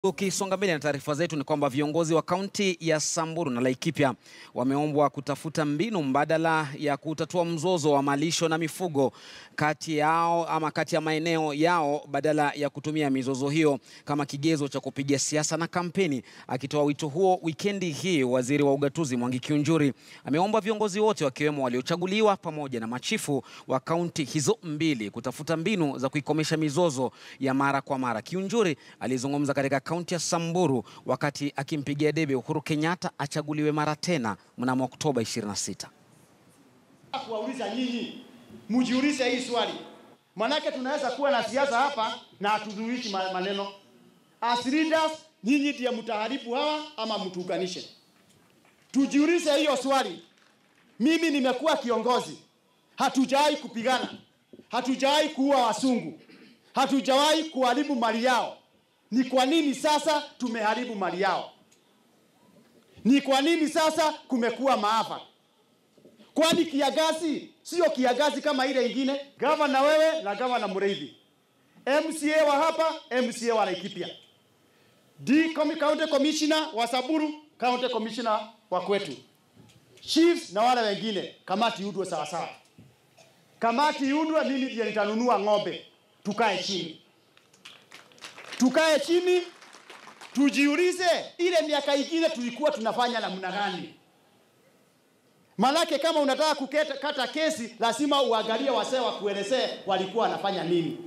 Ukisonga mbele na taarifa zetu ni kwamba viongozi wa kaunti ya Samburu na Laikipia wameombwa kutafuta mbinu mbadala ya kutatua mzozo wa malisho na mifugo kati ya maeneo yao badala ya kutumia mizozo hiyo kama kigezo cha kupiga siasa na kampeni. Akitoa wito huo wikendi hii, waziri wa ugatuzi Mwangi Kiunjuri ameomba viongozi wote wakiwemo waliochaguliwa pamoja na machifu wa kaunti hizo mbili kutafuta mbinu za kuikomesha mizozo ya mara kwa mara. Kiunjuri alizungumza katika kaunti ya Samburu wakati akimpigia debe Uhuru Kenyatta achaguliwe mara tena mnamo Oktoba 26. Kuwauliza nyinyi, mjiulize hii swali. Manake tunaweza kuwa na siasa hapa na hatuzuishi maneno. As leaders, nyinyi ndiye mtaharibu hawa ama mtuunganishe. Tujiulize hiyo swali. Mimi nimekuwa kiongozi. Hatujawahi kupigana. Hatujawahi kuua wasungu. Hatujawahi kuharibu mali yao. Ni kwa nini sasa tumeharibu mali yao? Ni kwa nini sasa kumekuwa maafa? Kwani kiangazi sio kiangazi kama ile ingine? Gavana wewe na gavana Mureithi, MCA wa hapa, MCA wa Laikipia, County Commissioner wa Samburu, County Commissioner wa kwetu, chiefs na wale wengine. Kamati iundwe sawa sawa. Kamati iundwe, mimi ndiye nitanunua ng'ombe. Tukae chini. Tukae chini, tujiulize ile miaka ingine tulikuwa tunafanya namna gani? Manake kama unataka kukata kesi lazima uangalie wasee wa kuelezea walikuwa wanafanya nini.